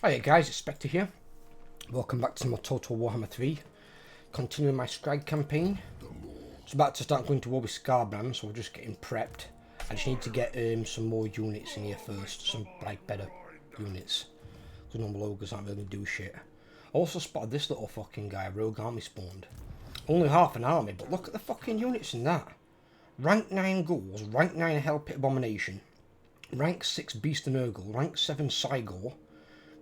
Hiya guys, it's Spectre here. Welcome back to my Total Warhammer 3. Continuing my Skrag campaign. It's about to start going to war with Skrag, so we're just getting prepped. I just need to get some more units in here first, some like better units. Because normal ogres aren't really do shit. I also spotted this little fucking guy, rogue army spawned. Only half an army, but look at the fucking units in that. Rank 9 ghouls, rank 9 hell pit abomination, rank 6 beast and urgle, rank 7 Cygor,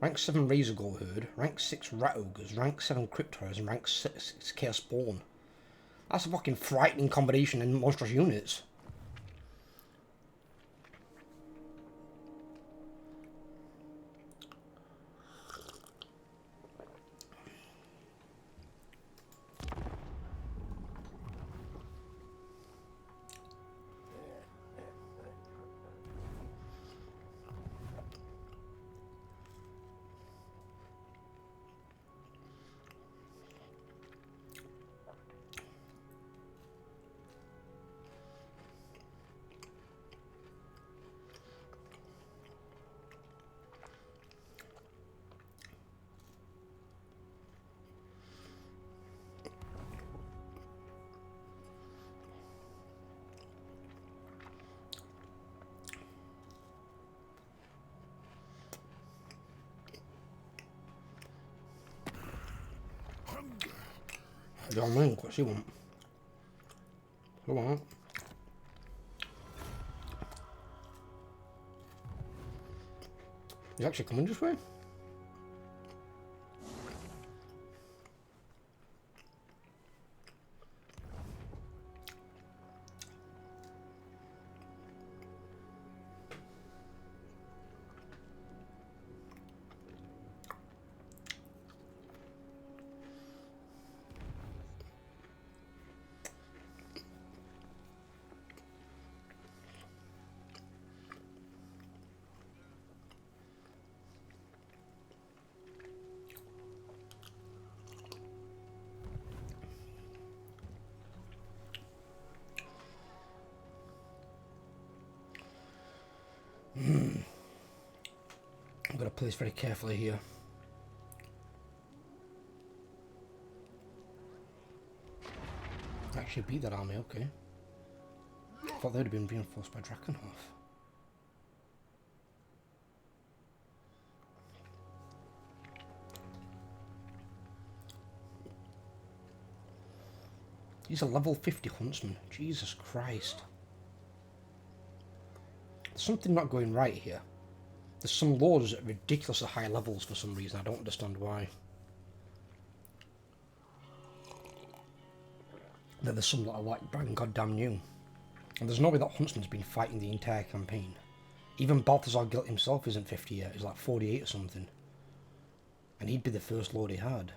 rank 7 Razor Gore Herd, rank 6 Rat Ogres, rank 7 Crypt Horrors, and rank 6 Chaos Spawn. That's a fucking frightening combination in monstrous units. John Wing, what's he want? Go on. He's actually coming this way? I'm going to play this very carefully here. Actually beat that army, okay. I thought they'd have been reinforced by Drakenhof. He's a level 50 huntsman. Jesus Christ. There's something not going right here. There's some lords at ridiculously high levels for some reason. I don't understand why. Then there's some that are like brand goddamn new. And there's no way that huntsman's been fighting the entire campaign. Even Balthazar Gilt himself isn't 50 yet. He's like 48 or something. And he'd be the first lord he had.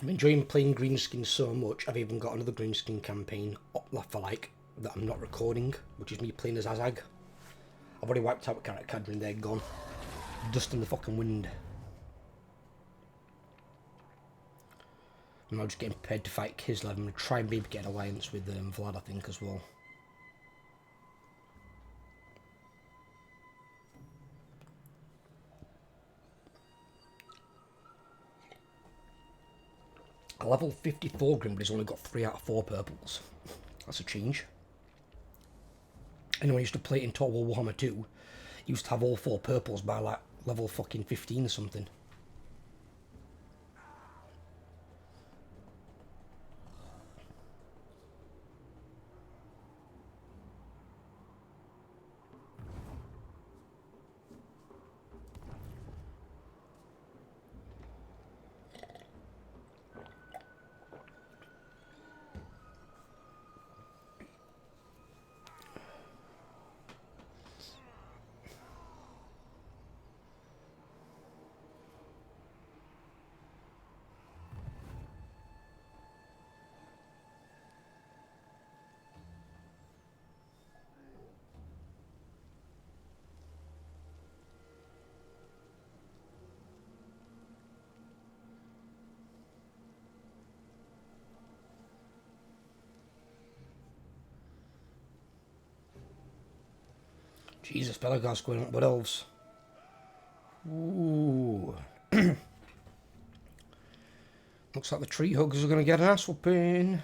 I'm enjoying playing Greenskin so much, I've even got another Greenskin campaign up for like, that I'm not recording, which is me playing as Azag. I've already wiped out Carrot Cadre and they're gone. Dust in the fucking wind. I'm now just getting prepared to fight Kislev. I'm going to try and maybe get an alliance with Vlad, I think, as well. A level 54 Grimbley's only got 3 out of 4 purples. That's a change. Anyway, I used to play it in Total Warhammer 2. Used to have all 4 purples by like level fucking 15 or something. Jesus, Belagor's going up with elves. Ooh. Looks like the tree huggers are going to get an ass whooping.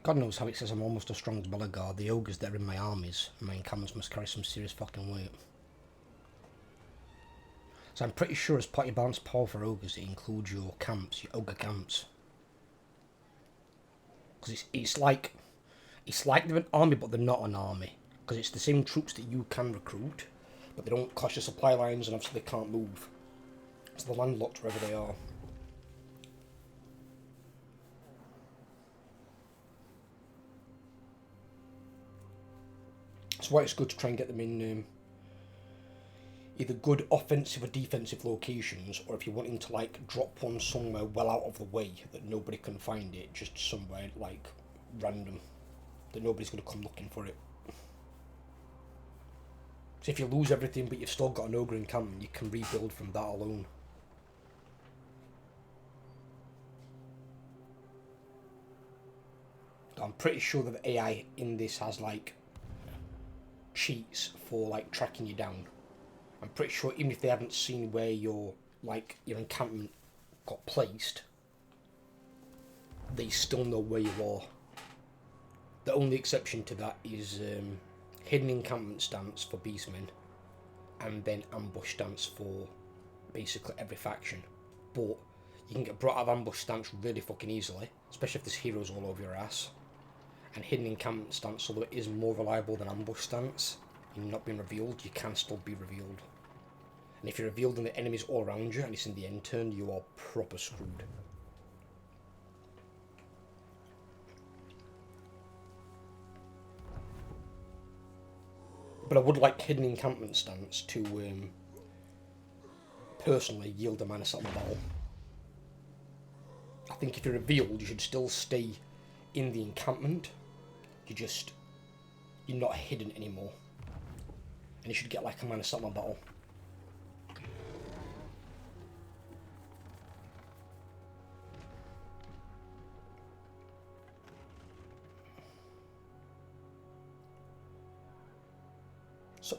God knows how it says I'm almost as strong as Belagor. The ogres that are in my armies and my encampments must carry some serious fucking weight. So I'm pretty sure as part of your balanced power for ogres, it includes your camps, your ogre camps. Because it's like they're an army, but they're not an army. Because it's the same troops that you can recruit, but they don't clash your supply lines, and obviously they can't move. So they're landlocked wherever they are. That's why it's good to try and get them in either good offensive or defensive locations, or if you're wanting to like drop one somewhere well out of the way that nobody can find it, just somewhere like random that nobody's going to come looking for it. So if you lose everything but you've still got an ogre encampment, you can rebuild from that alone. I'm pretty sure that the AI in this has like cheats for like tracking you down. I'm pretty sure even if they haven't seen where your encampment got placed, they still know where you are. The only exception to that is hidden encampment stance for beastmen, and then ambush stance for basically every faction. But you can get brought out of ambush stance really fucking easily, especially if there's heroes all over your ass. And hidden encampment stance, although it is more reliable than ambush stance in not being revealed, you can still be revealed. And if you're revealed and the enemy's all around you and it's in the end turn, you are proper screwed. But I would like hidden encampment stance to personally yield a mana settlement battle. I think if you're revealed, you should still stay in the encampment. You're not hidden anymore. And you should get like a mana settlement battle.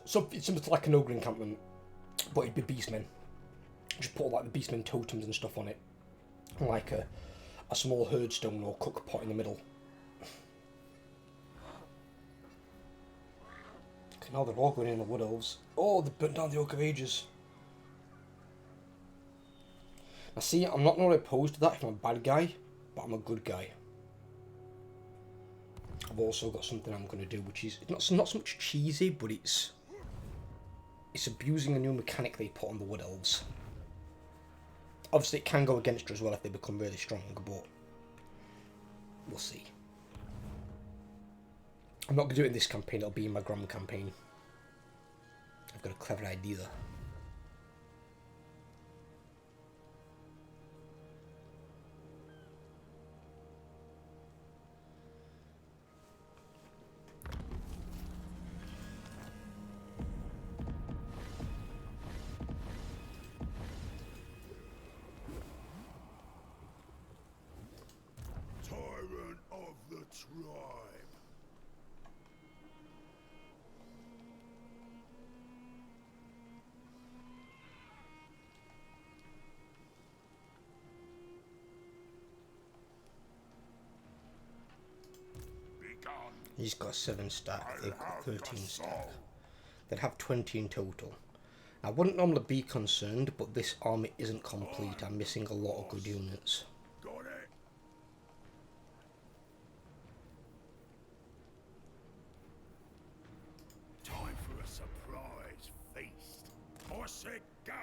So it's similar to like an ogre encampment, but it'd be beastmen. Just put like the beastmen totems and stuff on it, and like a small herdstone or cook pot in the middle. Okay, now they're all going in the wood elves. Oh, they burnt down the Oak of Ages. Now see, I'm not really opposed to that if I'm a bad guy, but I'm a good guy. I've also got something I'm going to do, which is not so much cheesy, but it's abusing a new mechanic they put on the wood elves. Obviously, it can go against you as well if they become really strong, but we'll see. I'm not going to do it in this campaign, it'll be in my Grom campaign. I've got a clever idea. Tyrant of the tribe. He's got 7 stack, they've got 13 stack. They'd have 20 in total. I wouldn't normally be concerned, but this army isn't complete. I'm missing a lot of good units. Got it. Time for a surprise feast. I said go.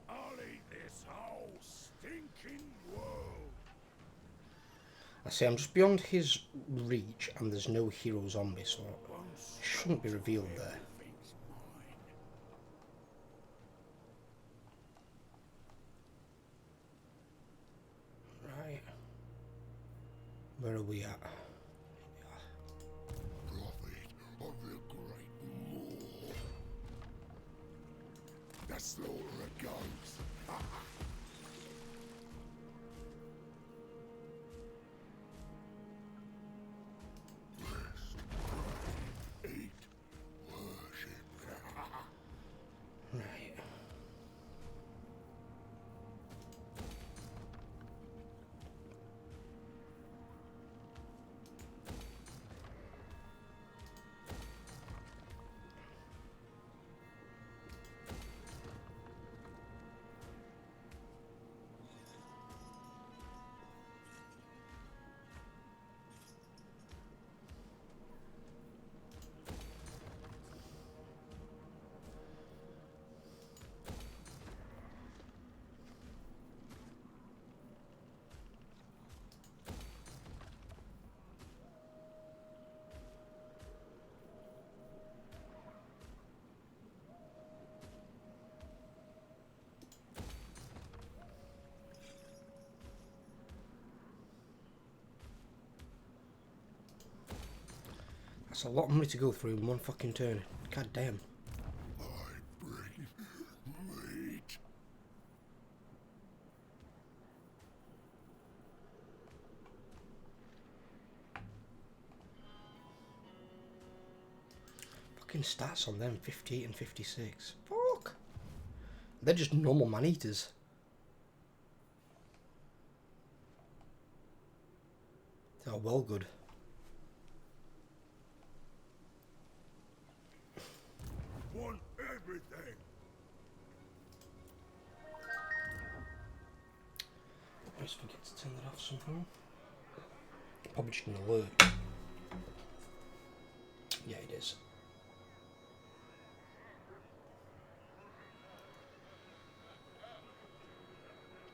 I'll eat this whole stinking world. I say I'm just beyond his reach and there's no heroes on me, so it shouldn't be revealed there. Right. Where are we at? Prophet of the Great Moor. The slaughter of ghosts Right. That's a lot of money to go through in one fucking turn. God damn. I bring meat. Fucking stats on them, 58 and 56. Fuck. They're just normal man-eaters. They are well good. Want everything. I always forget to turn that off somehow. Probably just an alert. Yeah, it is.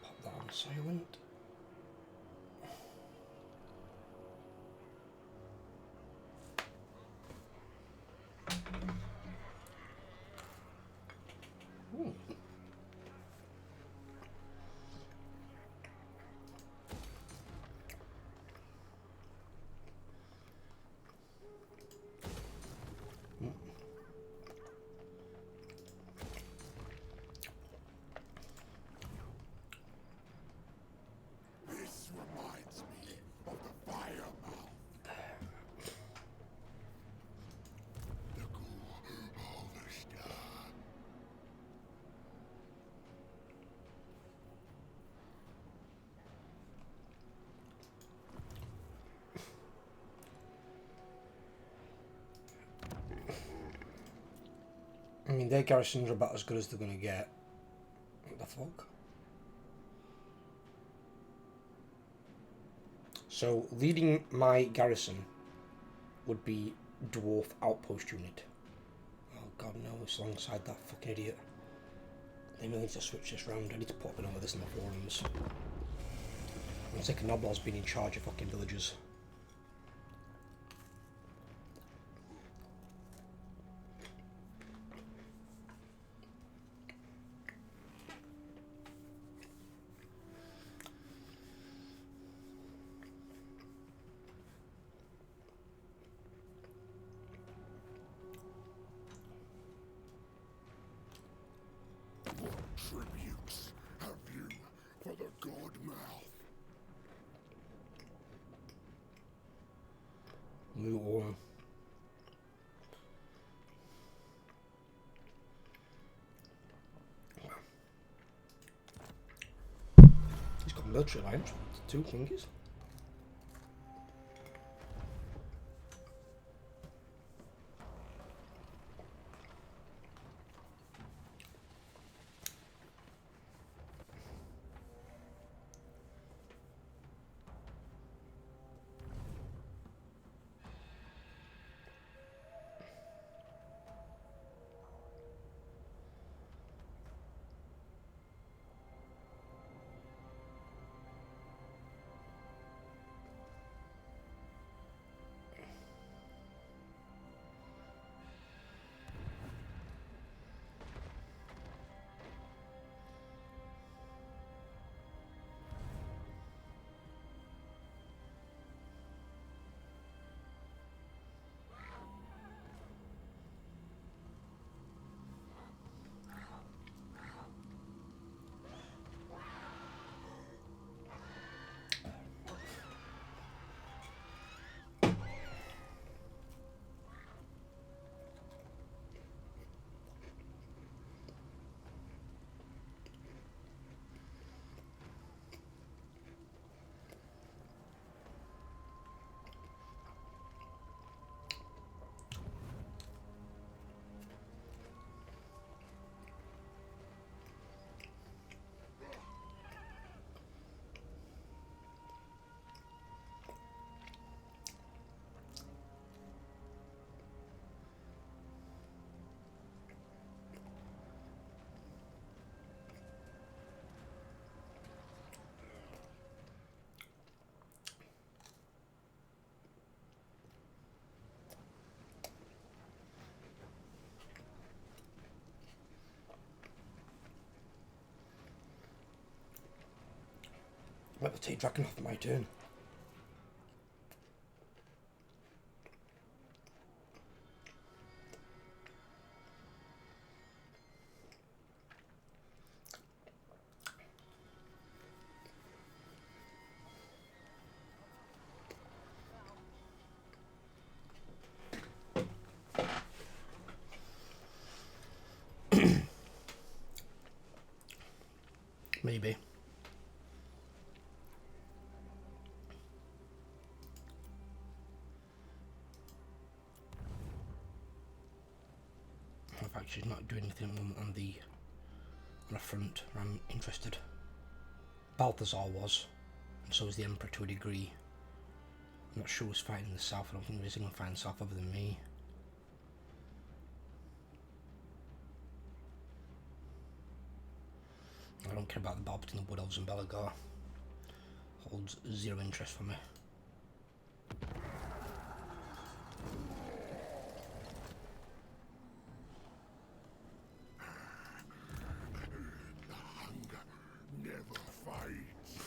Pop that on silent. Ooh. This reminds me of the fire mouth. The cool harvester. I mean, their garrisons are about as good as they're gonna get. What the fuck? So, leading my garrison would be Dwarf Outpost Unit. Oh god, no, it's alongside that fucking idiot. They really need to switch this round. I need to put up over this in the forums. I'm sick of Noblar's being in charge of fucking villages. What tributes have you for the god mouth? Loot all. He's got military alliance with 2 fingers. we'll take Dragon off my turn. Maybe. In fact, she's not doing anything on the front where I'm interested. Balthazar was, and so was the Emperor to a degree. I'm not sure who's fighting in the south. I don't think there is anyone fighting south other than me. I don't care about the battle between the Wood Elves and Belagar. Holds zero interest for me. The hunger never fades.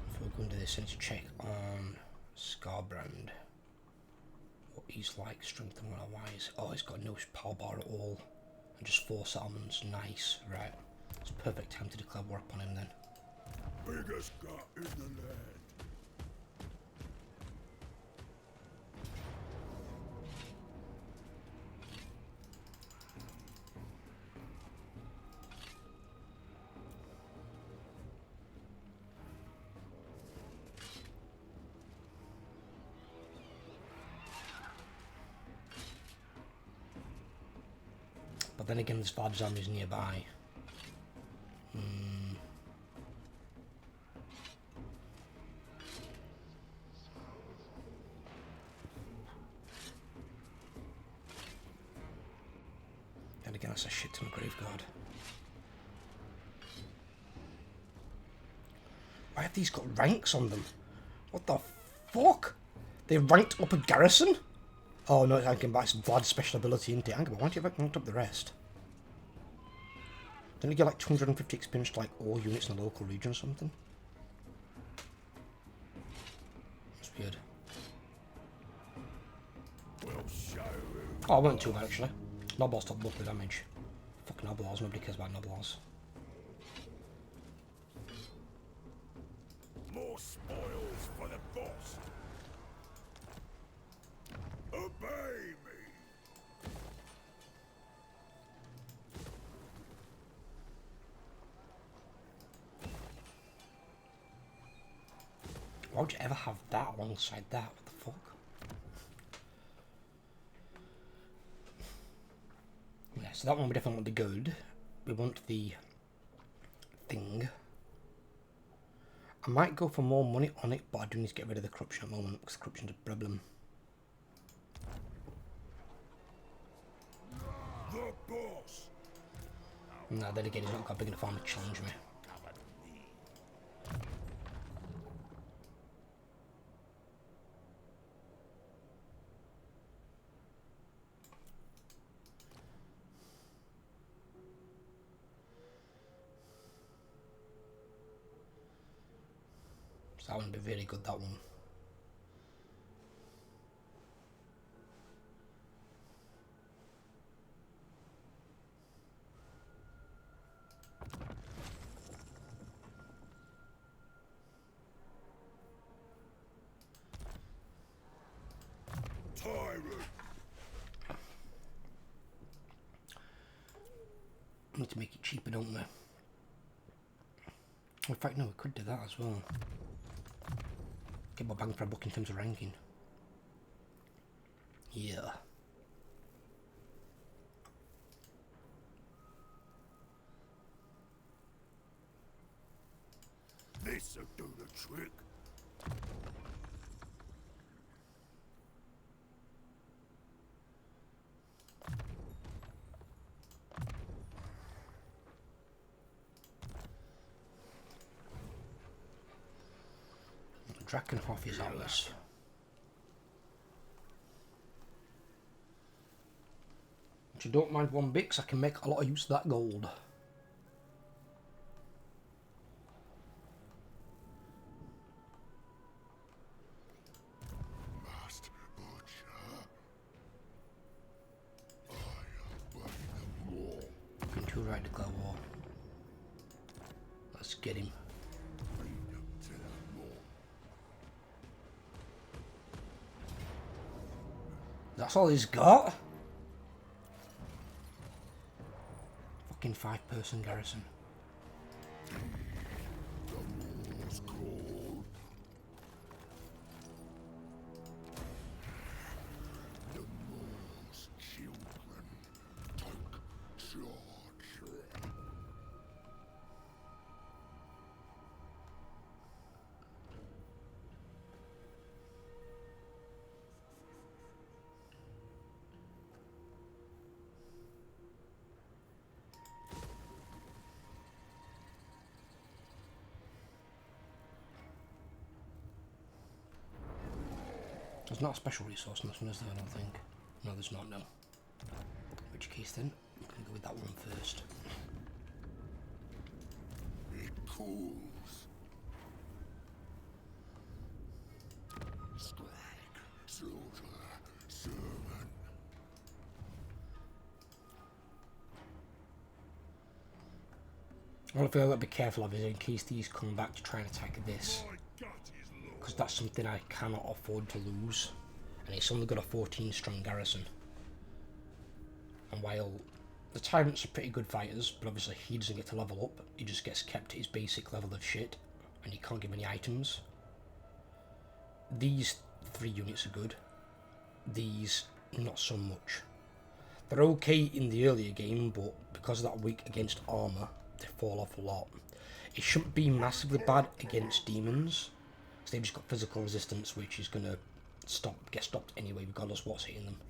Before we go into this, I need to check on Skarbrand. What he's like, strength and wise. Oh, he's got no power bar at all. And just 4 settlements. Nice. Right. It's perfect time to declare war upon him then. Biggest gut in the land. But then again, there's Vard's armies nearby. Then again, that's a shit ton of Graveguard. Why have these got ranks on them? What the fuck? They ranked up a garrison? Oh no, I can buy some Vlad's special ability into it. Why don't you have ranked up the rest? Don't you get like 250 experience to like all units in the local region or something? That's weird. Oh, I went too bad actually. Noblars stopped both the damage. Fucking Noblars, nobody cares about Noblars. More spoils for the boss. Obey me. Why would you ever have that alongside that? What the fuck? Yeah, so that one we definitely want the gold. We want the thing. I might go for more money on it, but I do need to get rid of the corruption at the moment because corruption's a problem. The boss. No, then again, he's not got big enough army to challenge me. So that would be really good, that one. Tyrant. We need to make it cheaper, don't we? In fact, no, we could do that as well. Get more bang for our buck in terms of ranking. Yeah. This'll do the trick. reckon half his hours. Which I don't mind one bit, 'cause I can make a lot of use of that gold. Must butcher. I obey the law. Looking to right declare war. Let's get him. Freedom to the law. That's all he's got? Fucking 5-person garrison. The war's called. The Moor's children take charge. There's not a special resource in this one, is there? I don't think. No, there's not, no. In which case then, I'm going to go with that one first. It cools. Skrag, soldier, servant. One thing I've got to be careful of is in case these come back to try and attack this. My gut is low. Because that's something I cannot afford to lose. And it's only got a 14-strong garrison. And while the tyrants are pretty good fighters, but obviously he doesn't get to level up, he just gets kept at his basic level of shit, and you can't give any items. These 3 units are good. These, not so much. They're okay in the earlier game, but because of that weak against armour, they fall off a lot. It shouldn't be massively bad against demons, because they've just got physical resistance, which is going to get stopped anyway, regardless what's hitting them.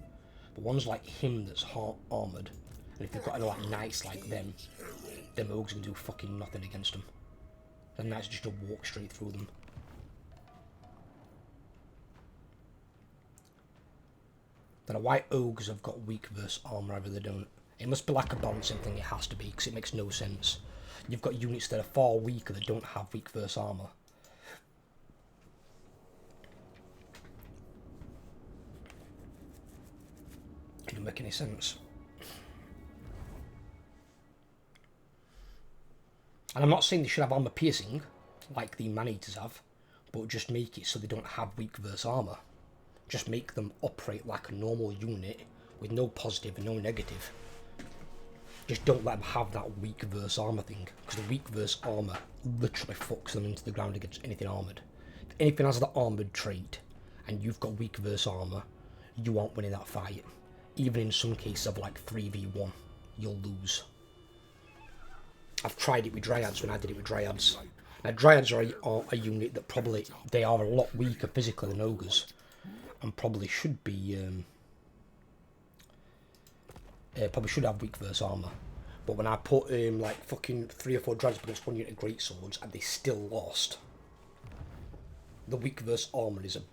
But ones like him that's armoured, and if they've got any like knights like them ogres can do fucking nothing against them. The knights just walk straight through them. Then why ogres have got weak versus armour, either they don't. It must be like a balancing thing, it has to be, because it makes no sense. You've got units that are far weaker that don't have weak versus armour. It doesn't make any sense. And I'm not saying they should have armour piercing, like the man-eaters have, but just make it so they don't have weak versus armour. Just make them operate like a normal unit with no positive and no negative. Just don't let them have that weak versus armour thing, because the weak versus armour literally fucks them into the ground against anything armoured. If anything has the armoured trait, and you've got weak versus armour, you aren't winning that fight. Even in some cases of like 3v1, you'll lose. I've tried it with Dryads when I did it with Dryads. Now Dryads are a unit that probably, they are a lot weaker physically than Ogres, and probably should be, probably should have weak versus armour. But when I put like fucking 3 or 4 Dryads against one unit of Great Swords and they still lost, the weak versus armour is a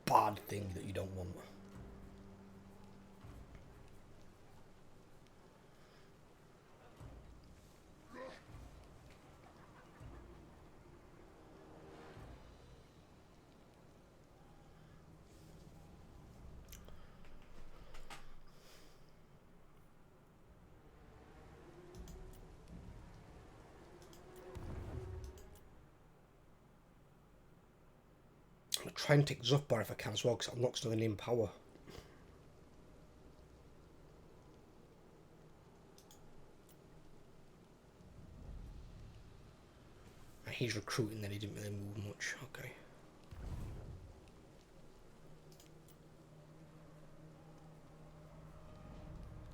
bad thing that you don't want. I'm going to try and take Zuthbar if I can as well, because it unlocks another name power. And he's recruiting, then he didn't really move much. Okay.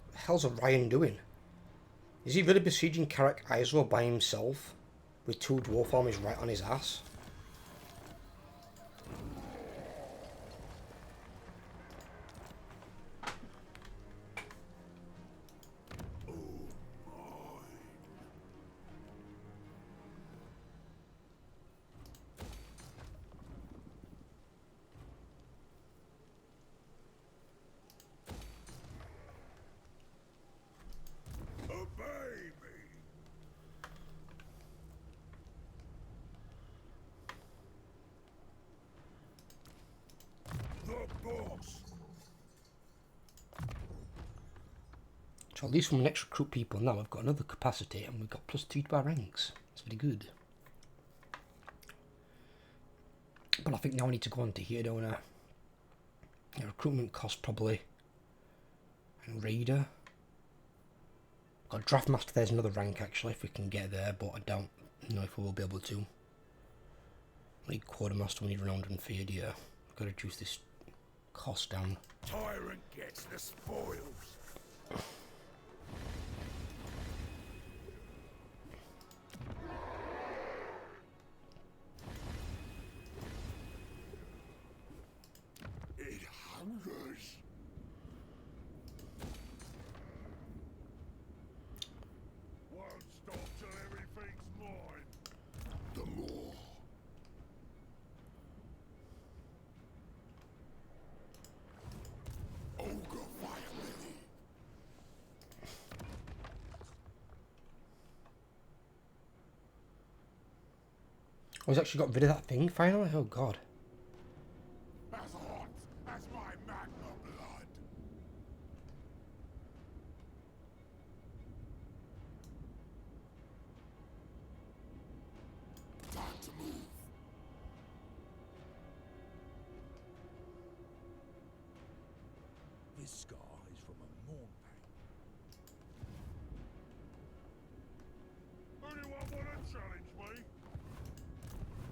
What the hell's Orion doing? Is he really besieging Karak Isor by himself? With 2 dwarf armies right on his ass? So at least when we next recruit people now, we've got another capacity and we've got +2 to our ranks. It's very good. But I think now I need to go on to here, don't I? Yeah, recruitment cost probably. And Raider. Got Draft Master, there's another rank actually, if we can get there, but I don't know if we will be able to. We need Quartermaster, we need Renowned and Feared, yeah. I've got to reduce this cost down. Tyrant gets the spoils. It hungers. Won't stop till everything's mine. The more. Ogre violently. Oh, he's actually got rid of that thing finally? Oh god. As hot as my magma blood. Time to move. This scar is from a mourn pack. Anyone wanna challenge me?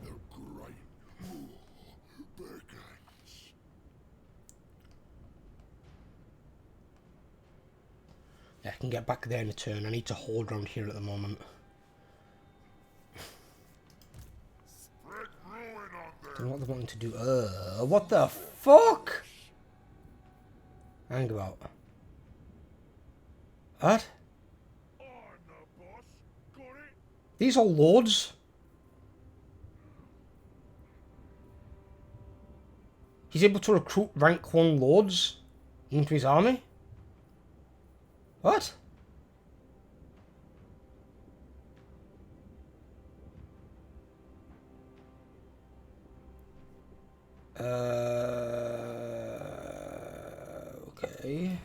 The great war begins. Yeah, I can get back there in a turn. I need to hold around here at the moment. Spread ruin on Don't them. know what they're wanting to do. What the fuck? Hang about. What? I'm the boss. Got it? These are lords? He's able to recruit rank 1 lords into his army? What? Okay.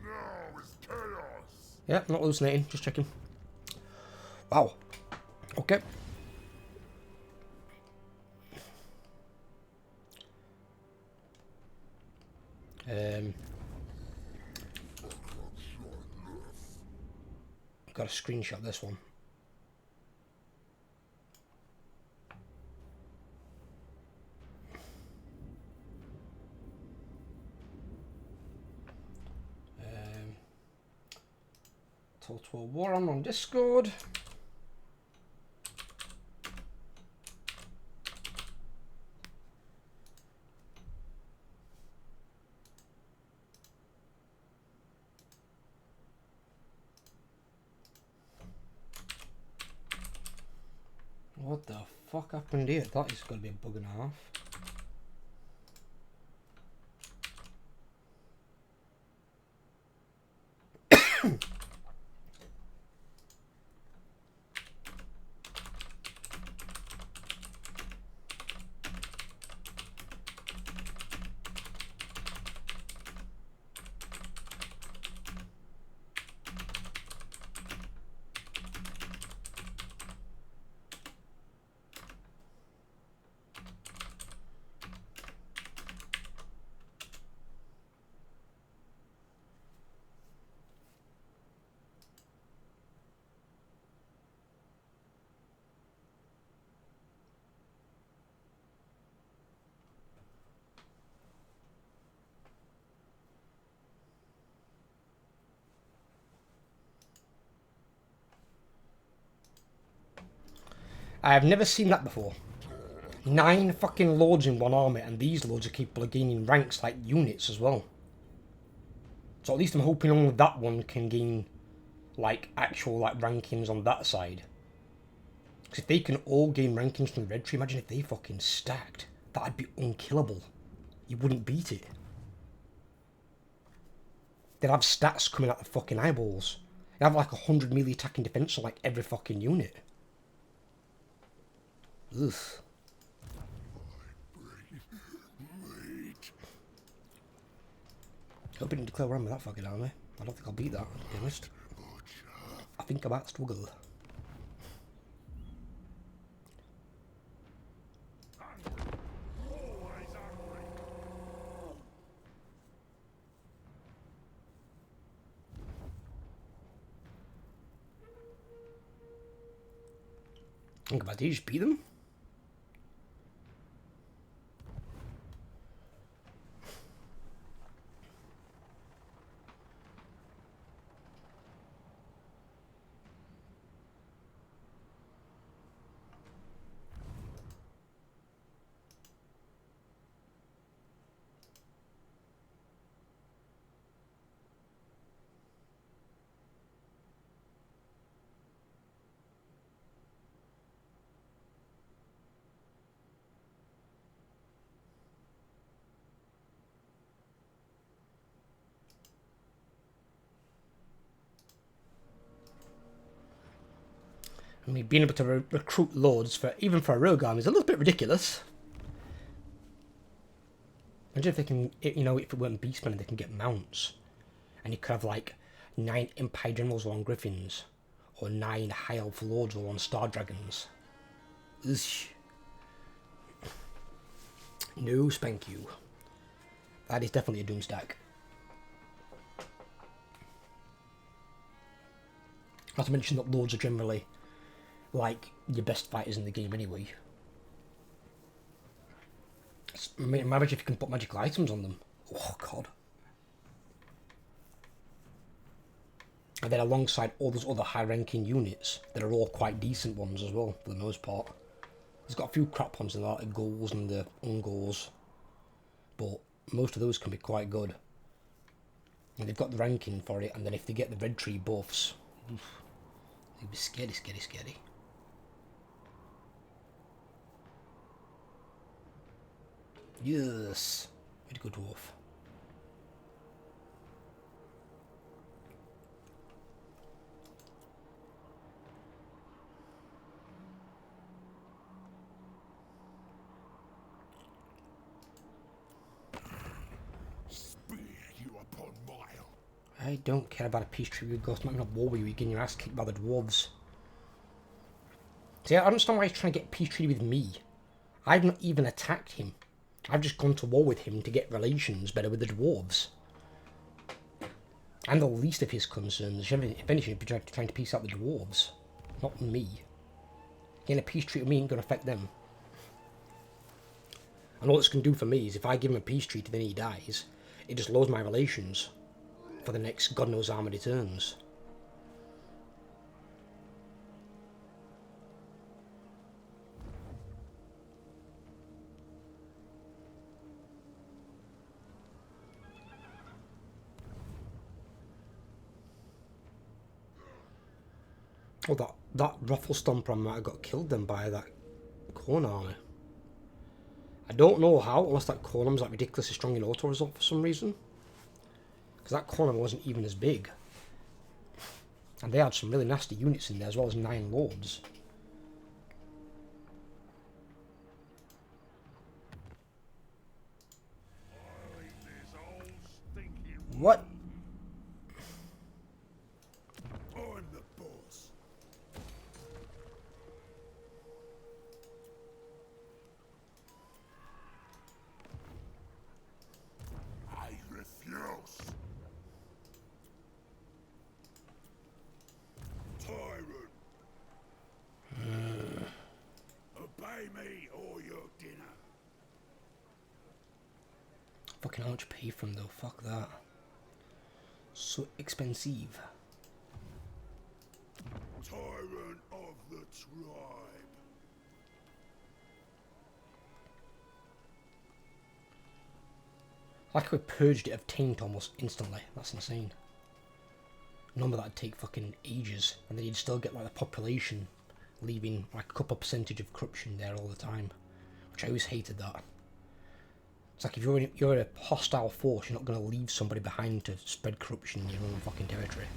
Now is chaos. Yeah, not hallucinating, just checking. Wow. Okay. Got to screenshot this one. Total Warhammer on Discord. What the fuck happened here? That is going to be a bug and a half. I have never seen that before. 9 fucking lords in one army, and these lords are capable of gaining ranks like units as well. So at least I'm hoping only that one can gain like actual like rankings on that side. Because if they can all gain rankings from the red tree, imagine if they fucking stacked. That'd be unkillable. You wouldn't beat it. They'd have stats coming out the fucking eyeballs. They'd have like 100 melee attacking defense on like every fucking unit. Ugh. Wait. Hope I didn't declare war on with that fucking army. I don't think I'll beat that, to be honest. I think I might struggle. Think about it, you just beat them? I mean, being able to recruit lords for even for a rogue army is a little bit ridiculous. Imagine if they can, you know, if it weren't beastmen, they can get mounts, and you could have like 9 Empire generals on griffins, or 9 high elf lords on star dragons. Ugh. No, spank you. That is definitely a doom stack. Not to mention that lords are generally like your best fighters in the game anyway. Imagine if you can put magical items on them. Oh god. And then alongside all those other high ranking units that are all quite decent ones as well, for the most part. There's got a few crap ones in there, like the ghouls and the ungouls, but most of those can be quite good. And they've got the ranking for it, and then if they get the red tree buffs, it'd be scary, scary, scary. Yes, way to go, dwarf. Spear you upon mile. I don't care about a peace treaty with Ghost. I'm not going to war with you. You're getting your ass kicked by the dwarves. See, I don't understand why he's trying to get a peace treaty with me. I've not even attacked him. I've just gone to war with him to get relations better with the dwarves. I'm the least of his concerns. If anything, he'd be trying to peace out the dwarves, not me. Getting a peace treaty with me ain't going to affect them. And all it's going to do for me is if I give him a peace treaty then he dies, it just lowers my relations for the next God knows how many turns. Oh, that Ruffle Stomper might have got killed then by that Corn army. I don't know how, unless that Corn army's like ridiculously strong in auto result for some reason. Because that Corn army wasn't even as big. And they had some really nasty units in there, as well as 9 lords. What? I'm the boss. I refuse. Tyrant. Obey me or your dinner. Fucking how much pay from though, fuck that. So expensive. Tyrant of the tribe. Like we purged it of taint almost instantly. That's insane. Normally that'd take fucking ages, and then you'd still get like the population leaving like a couple percentage of corruption there all the time, which I always hated that. It's like if you're a hostile force, you're not going to leave somebody behind to spread corruption in your own fucking territory.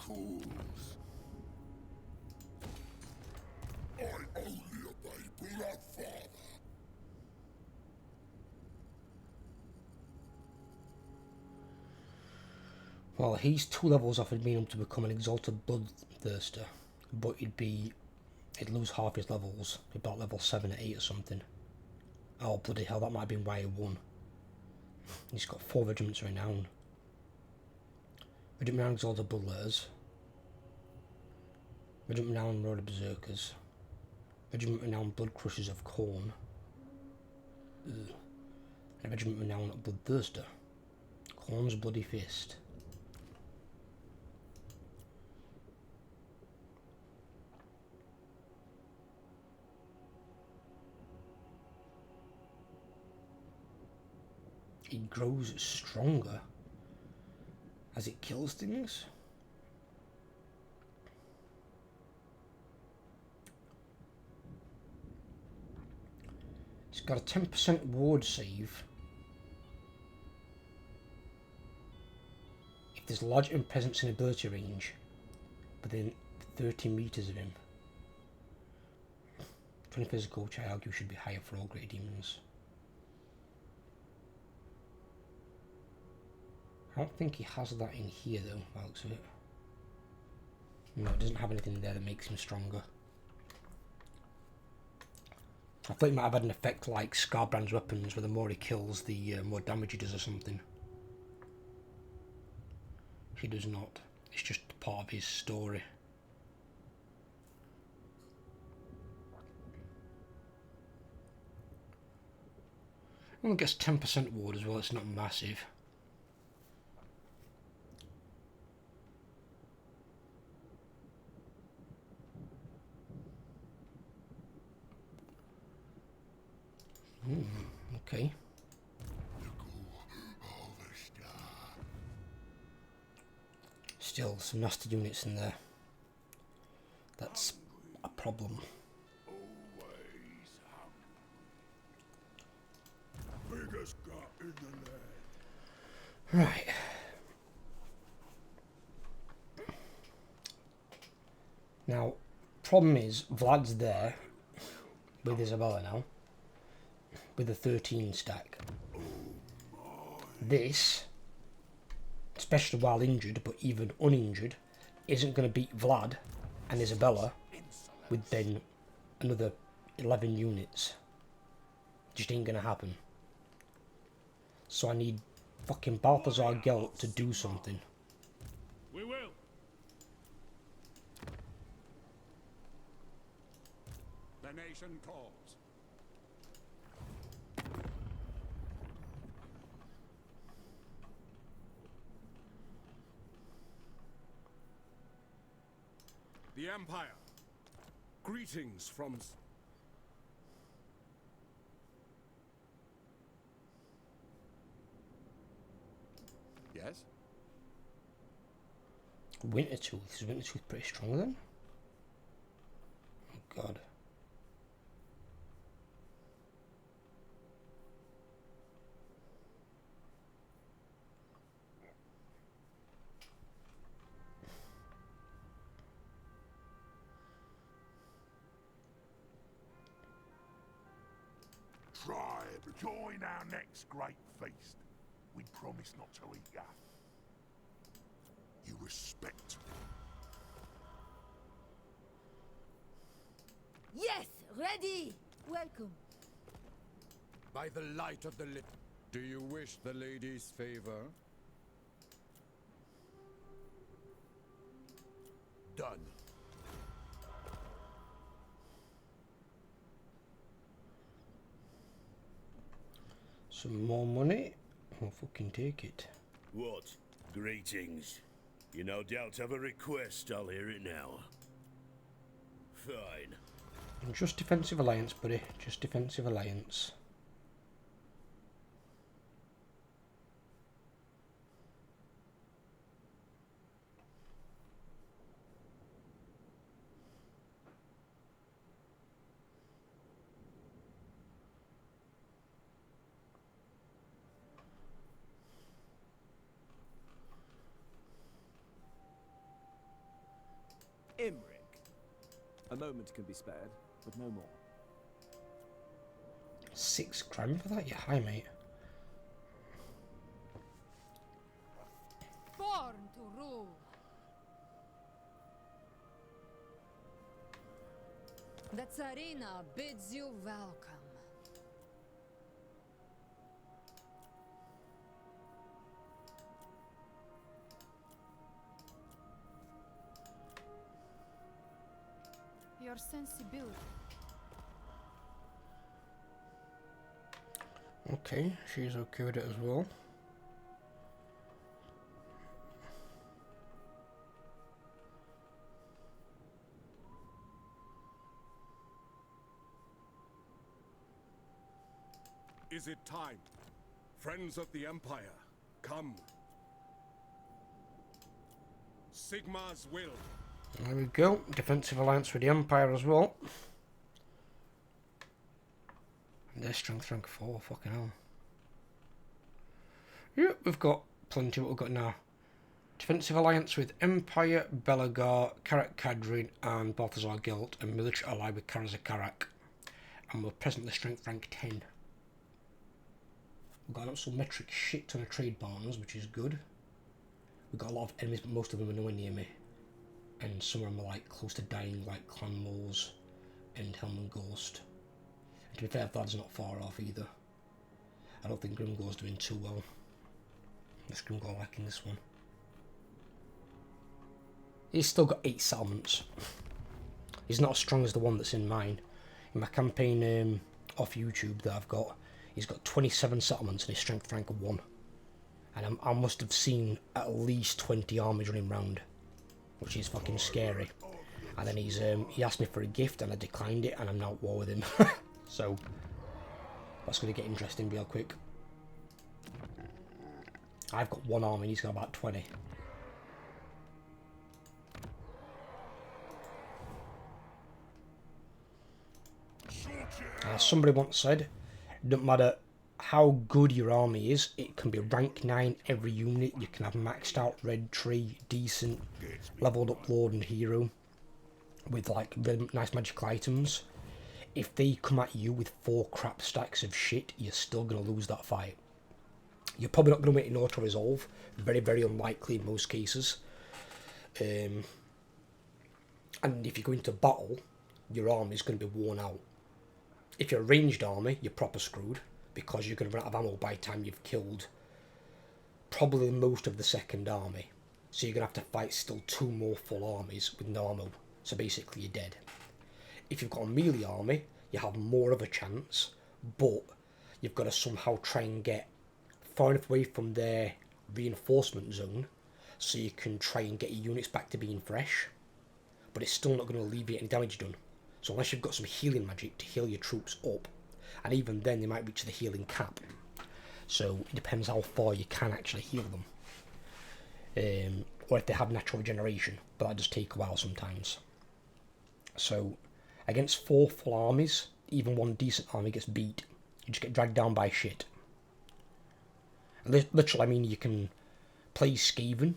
tools. I only obey blood father. Well, he's 2 levels off of being able to become an exalted bloodthirster, but he'd lose half his levels. He'd be about level 7 or 8 or something. Oh bloody hell, that might have been why he won. He's got 4 regiments of renown. Regiment renown exalted bloodletters. Regiment renown road of berserkers. Regiment renown blood crushers of corn. Ugh. And regiment renown bloodthirster. Corn's bloody fist. He grows stronger as it kills things. It's got a 10% ward save if there's large enemy presence in ability range within 30 meters of him. 20 physical, which I argue should be higher for all great demons. I don't think he has that in here though, by the looks of it. No, it doesn't have anything there that makes him stronger. I thought he might have had an effect like Skarbrand's weapons, where the more he kills, the more damage he does or something. He does not. It's just part of his story. Only gets 10% ward as well, it's not massive. Okay. Still some nasty units in there. That's a problem. Biggest gut in the land. Right. Now, problem is, Vlad's there with Isabella now, with a 13 stack. This, especially while injured, but even uninjured, isn't going to beat Vlad and Isabella with then another 11 units. Just ain't going to happen. So I need fucking Balthazar Gelt to do something. We will. The nation calls. The Empire. Greetings from... Yes? Wintertooth. Is Wintertooth pretty strong then? Oh god. Tribe, join our next great feast. We promise not to eat ya. You respect me. Yes, ready. Welcome. By the light of the lit... Do you wish the lady's favor? Done. Some more money? I'll fucking take it. What? Greetings. You no doubt have a request, I'll hear it now. Fine. Just defensive alliance, buddy. Just defensive alliance. Imric. A moment can be spared, but no more. 6 grand for that? Yeah, hi mate. Born to rule. The Tsarina bids you welcome. Your sensibility. Okay, she's okay with it as well. Is it time? Friends of the Empire, come. Sigmar's will. There we go. Defensive alliance with the Empire as well. And their strength rank 4, fucking hell. Yep, we've got plenty of what we've got now. Defensive alliance with Empire, Belagar, Karak Kadrin and Balthazar Gelt, and military ally with Karazakarak. And we're presently strength rank 10. We've got an absolute metric shit ton of trade partners, which is good. We've got a lot of enemies, but most of them are nowhere near me. And some of them are like close to dying, like Clan Moors and Helman Ghost. And to be fair, Vlad's not far off either. I don't think Grimgor's doing too well. This Grimgor lacking this one. He's still got 8 settlements. He's not as strong as the one that's in mine. In my campaign off YouTube that I've got, he's got 27 settlements and his strength rank of 1. And I must have seen at least 20 armies running round, which is fucking scary. And then he asked me for a gift and I declined it, and I'm now at war with him. So that's going to get interesting real quick. I've got 1 army and he's got about 20. Somebody once said, it doesn't matter how good your army is, it can be rank 9 every unit. You can have maxed out red tree, decent, leveled up lord and hero with like really nice magical items. If they come at you with 4 crap stacks of shit, you're still going to lose that fight. You're probably not going to win in auto resolve. Very, very unlikely in most cases. And if you go into battle, your army is going to be worn out. If you're a ranged army, you're proper screwed, because you're going to run out of ammo by the time you've killed probably most of the second army. So you're going to have to fight still 2 more full armies with no ammo. So basically you're dead. If you've got a melee army, you have more of a chance, but you've got to somehow try and get far enough away from their reinforcement zone so you can try and get your units back to being fresh. But it's still not going to alleviate any damage done. So unless you've got some healing magic to heal your troops up, and even then they might reach the healing cap. So it depends how far you can actually heal them. Or if they have natural regeneration, but that does take a while sometimes. So against 4 full armies, even 1 decent army gets beat. You just get dragged down by shit. Literally, I mean, you can play Skaven,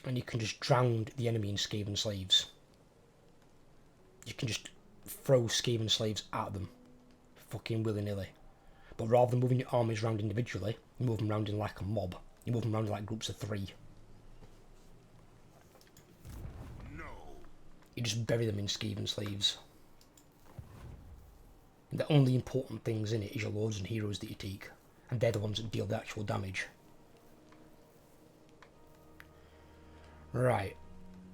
and you can just drown the enemy in Skaven slaves. You can just throw Skaven slaves at them, fucking willy-nilly. But rather than moving your armies around individually, you move them around in like a mob. You move them around in like groups of 3. No. You just bury them in Skaven slaves. And the only important things in it is your lords and heroes that you take, and they're the ones that deal the actual damage. Right,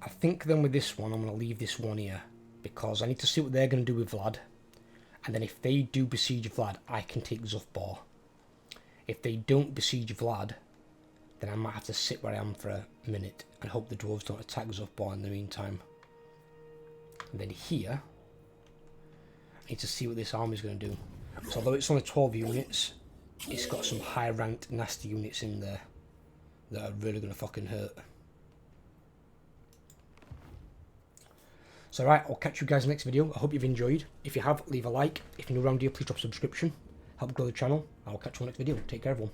I think then with this one I'm going to leave this one here, because I need to see what they're going to do with Vlad. And then if they do besiege Vlad, I can take Zufbar. If they don't besiege Vlad, then I might have to sit where I am for a minute and hope the dwarves don't attack Zufbar in the meantime. And then here, I need to see what this army's going to do. So although it's only 12 units, it's got some high ranked nasty units in there that are really going to fucking hurt. So right, I'll catch you guys in the next video. I hope you've enjoyed. If you have, leave a like. If you're new around here, please drop a subscription. Help grow the channel. I'll catch you in the next video. Take care everyone.